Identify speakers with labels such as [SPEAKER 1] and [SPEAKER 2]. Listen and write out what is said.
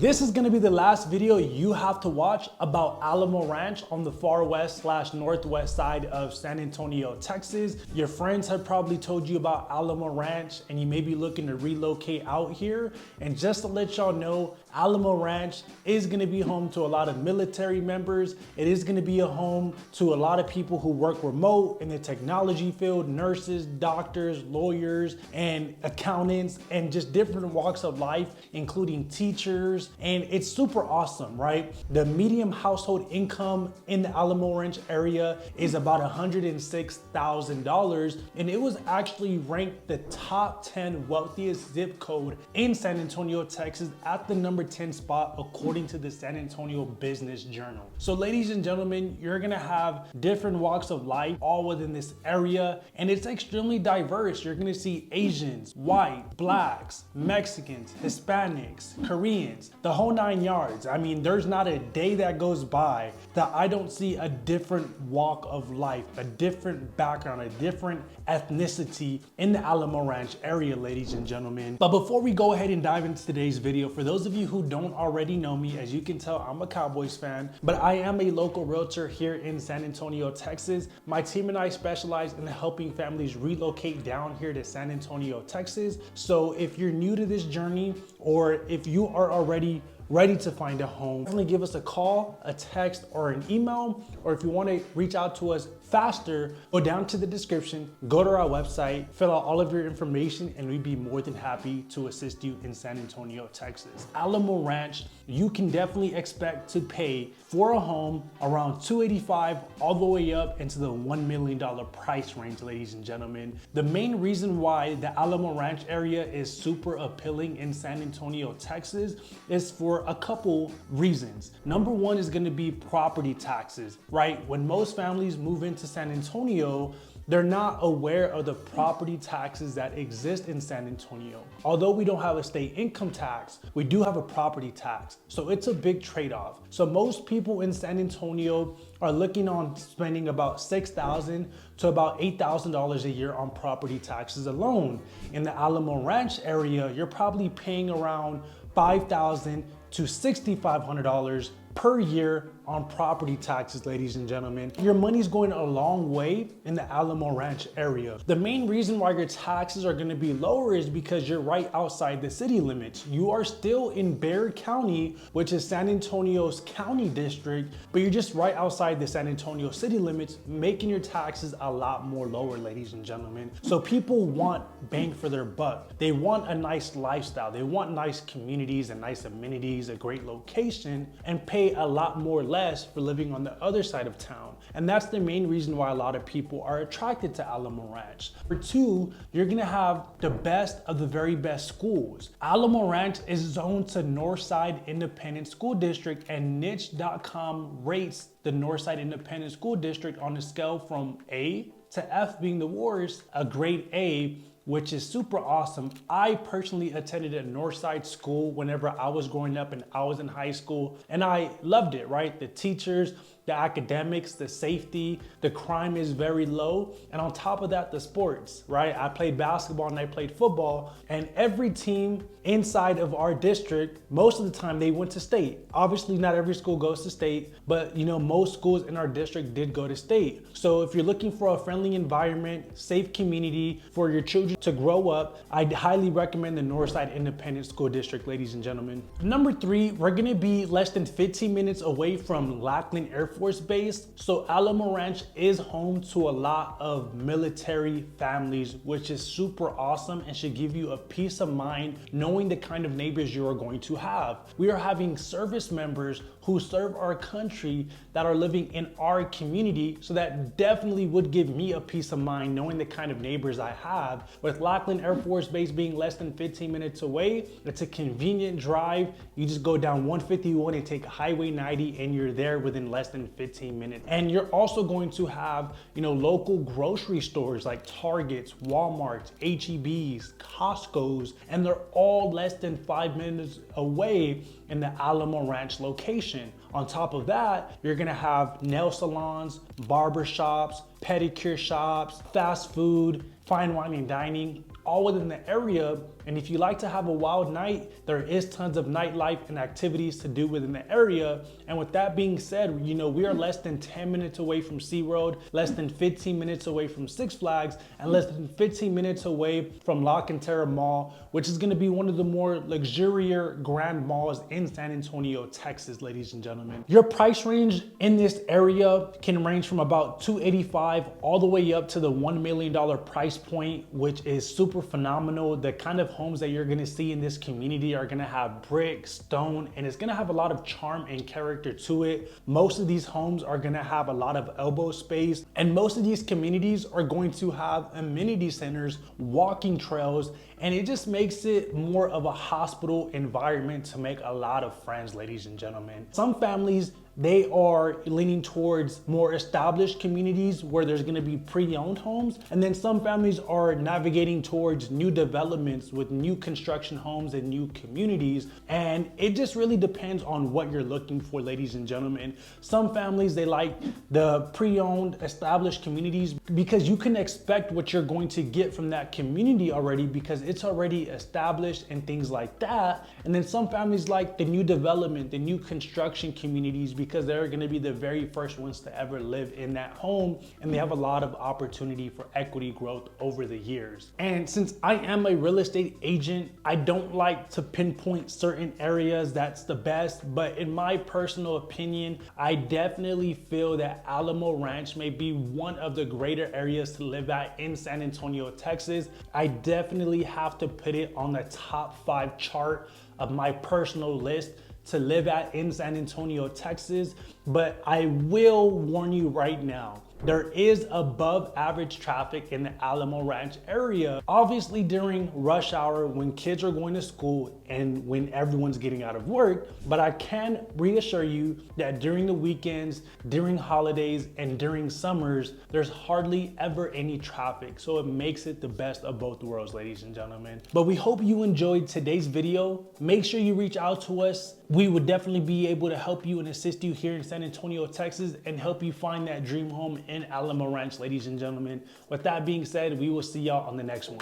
[SPEAKER 1] This is gonna be the last video you have to watch about Alamo Ranch on the far west/northwest side of San Antonio, Texas. Your friends have probably told you about Alamo Ranch and you may be looking to relocate out here. And just to let y'all know, Alamo Ranch is gonna be home to a lot of military members. It is gonna be a home to a lot of people who work remote in the technology field, nurses, doctors, lawyers, and accountants, and just different walks of life, including teachers. And it's super awesome, right? The median household income in the Alamo Ranch area is about $106,000, and it was actually ranked the top 10 wealthiest zip code in San Antonio, Texas, at the number 10 spot according to the San Antonio Business Journal. So ladies and gentlemen, you're gonna have different walks of life all within this area, and it's extremely diverse. You're gonna see Asians, white, blacks, Mexicans, Hispanics, Koreans, the whole 9 yards. I mean, there's not a day that goes by that I don't see a different walk of life, a different background, a different ethnicity in the Alamo Ranch area, ladies and gentlemen. But before we go ahead and dive into today's video, for those of you who don't already know me, as you can tell, I'm a Cowboys fan, but I am a local realtor here in San Antonio, Texas. My team and I specialize in helping families relocate down here to San Antonio, Texas. So if you're new to this journey, or if you are already ready to find a home, definitely give us a call, a text, or an email. Or if you want to reach out to us faster, go down to the description, go to our website, fill out all of your information, and we'd be more than happy to assist you in San Antonio, Texas. Alamo Ranch, you can definitely expect to pay for a home around $285,000 all the way up into the $1 million price range, ladies and gentlemen. The main reason why the Alamo Ranch area is super appealing in San Antonio, Texas is for a couple reasons. Number one is going to be property taxes, right? When most families move into San Antonio, they're not aware of the property taxes that exist in San Antonio. Although we don't have a state income tax, we do have a property tax. So it's a big trade-off. So most people in San Antonio are looking on spending about $6,000 to about $8,000 a year on property taxes alone. In the Alamo Ranch area, you're probably paying around $5,000 to $6,500 per year on property taxes, ladies and gentlemen. Your money's going a long way in the Alamo Ranch area. The main reason why your taxes are gonna be lower is because you're right outside the city limits. You are still in Bexar County, which is San Antonio's county district, but you're just right outside the San Antonio city limits, making your taxes a lot more lower, ladies and gentlemen. So people want bang for their buck. They want a nice lifestyle. They want nice communities and nice amenities, a great location, and pay a lot more less for living on the other side of town. And that's the main reason why a lot of people are attracted to Alamo Ranch. For two, you're gonna have the best of the very best schools. Alamo Ranch is zoned to Northside Independent School District, and niche.com rates the Northside Independent School District on a scale from A to F being the worst, a grade A, which is super awesome. I personally attended a Northside school whenever I was growing up and I was in high school, and I loved it, right? The teachers, the academics, the safety, the crime is very low. And on top of that, the sports, right? I played basketball and I played football, and every team inside of our district, most of the time they went to state. Obviously not every school goes to state, but you know, most schools in our district did go to state. So if you're looking for a friendly environment, safe community for your children to grow up, I'd highly recommend the Northside Independent School District, ladies and gentlemen. Number three, we're gonna be less than 15 minutes away from Lackland Air Force Base. So Alamo Ranch is home to a lot of military families, which is super awesome and should give you a peace of mind knowing the kind of neighbors you are going to have. We are having service members who serve our country that are living in our community, so that definitely would give me a peace of mind knowing the kind of neighbors I have. With Lackland Air Force Base being less than 15 minutes away, it's a convenient drive. You just go down 151 and take Highway 90 and you're there within less than 15 minutes. And you're also going to have, you know, local grocery stores like Targets, Walmarts, HEBs, Costco's, and they're all less than 5 minutes away in the Alamo Ranch location. On top of that, you're gonna have nail salons, barber shops, pedicure shops, fast food, fine wine and dining, all within the area. And if you like to have a wild night, there is tons of nightlife and activities to do within the area. And with that being said, you know, we are less than 10 minutes away from SeaWorld, less than 15 minutes away from Six Flags, and less than 15 minutes away from La Cantera Mall, which is gonna be one of the more luxurious grand malls in San Antonio, Texas, ladies and gentlemen. Your price range in this area can range from about $285 all the way up to the $1 million price point, which is super phenomenal. The kind of homes that you're gonna see in this community are gonna have brick, stone, and it's gonna have a lot of charm and character to it. Most of these homes are gonna have a lot of elbow space, and most of these communities are going to have amenity centers, walking trails, and it just makes it more of a hospital environment to make a lot of friends, ladies and gentlemen. Some families, they are leaning towards more established communities where there's gonna be pre-owned homes. And then some families are navigating towards new developments with new construction homes and new communities. And it just really depends on what you're looking for, ladies and gentlemen. Some families, they like the pre-owned established communities because you can expect what you're going to get from that community already because it's already established and things like that. And then some families like the new development, the new construction communities, because they're gonna be the very first ones to ever live in that home, and they have a lot of opportunity for equity growth over the years. And since I am a real estate agent, I don't like to pinpoint certain areas that's the best, but in my personal opinion, I definitely feel that Alamo Ranch may be one of the greater areas to live at in San Antonio, Texas. I definitely have to put it on the top 5 chart of my personal list to live at in San Antonio, Texas. But I will warn you right now, there is above average traffic in the Alamo Ranch area, obviously during rush hour when kids are going to school and when everyone's getting out of work. But I can reassure you that during the weekends, during holidays, and during summers, there's hardly ever any traffic. So it makes it the best of both worlds, ladies and gentlemen. But we hope you enjoyed today's video. Make sure you reach out to us. We would definitely be able to help you and assist you here in San Antonio, Texas, and help you find that dream home in Alamo Ranch, ladies and gentlemen. With that being said, we will see y'all on the next one.